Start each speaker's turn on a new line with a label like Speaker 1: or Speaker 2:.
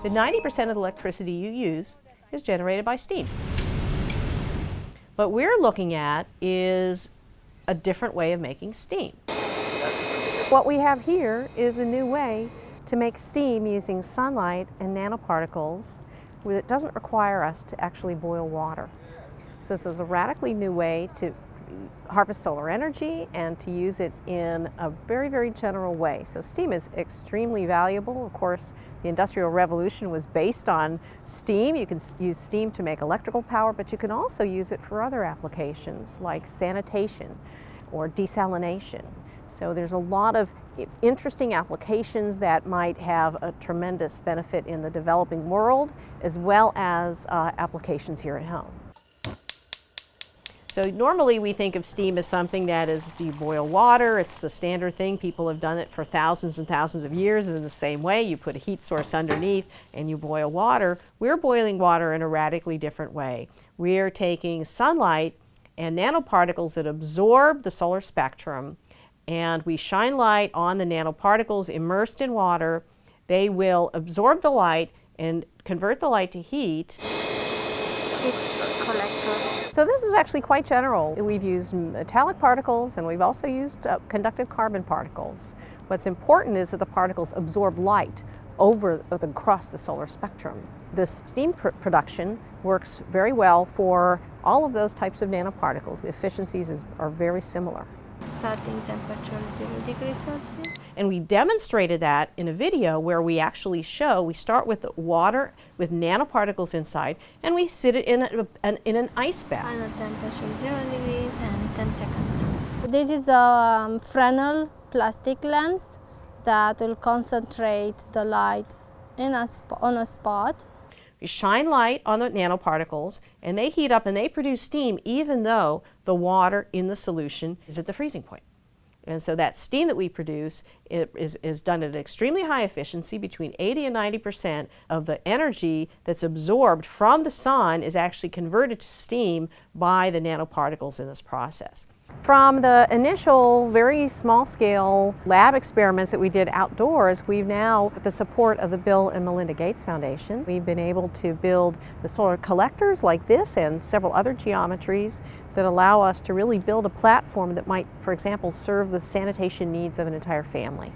Speaker 1: that 90% of the electricity you use is generated by steam. What we're looking at is a different way of making steam.
Speaker 2: What we have here is a new way to make steam using sunlight and nanoparticles that doesn't require us to actually boil water. So this is a radically new way to harvest solar energy and to use it in a very, very general way. So steam is extremely valuable. Of course, the Industrial Revolution was based on steam. You can use steam to make electrical power, but you can also use it for other applications like sanitation or desalination. So there's a lot of interesting applications that might have a tremendous benefit in the developing world, as well as applications here at home.
Speaker 1: So normally we think of steam as something that is, do you boil water? It's a standard thing. People have done it for thousands and thousands of years in the same way. You put a heat source underneath and you boil water. We're boiling water in a radically different way. We're taking sunlight and nanoparticles that absorb the solar spectrum, and we shine light on the nanoparticles immersed in water. They will absorb the light and convert the light to heat.
Speaker 2: So this is actually quite general. We've used metallic particles and we've also used conductive carbon particles. What's important is that the particles absorb light across the solar spectrum. This steam production works very well for all of those types of nanoparticles. The efficiencies are very similar.
Speaker 3: Starting temperature 0 degrees Celsius.
Speaker 1: And we demonstrated that in a video where we actually show, we start with the water with nanoparticles inside and we sit it in an ice bath.
Speaker 3: Final temperature 0 degrees and 10 seconds.
Speaker 4: This is a Fresnel plastic lens that will concentrate the light on a spot.
Speaker 1: We shine light on the nanoparticles and they heat up and they produce steam even though the water in the solution is at the freezing point. And so that steam that we produce is done at an extremely high efficiency. Between 80 and 90% of the energy that's absorbed from the sun is actually converted to steam by the nanoparticles in this process.
Speaker 2: From the initial very small-scale lab experiments that we did outdoors, we've now, with the support of the Bill and Melinda Gates Foundation, we've been able to build the solar collectors like this and several other geometries that allow us to really build a platform that might, for example, serve the sanitation needs of an entire family.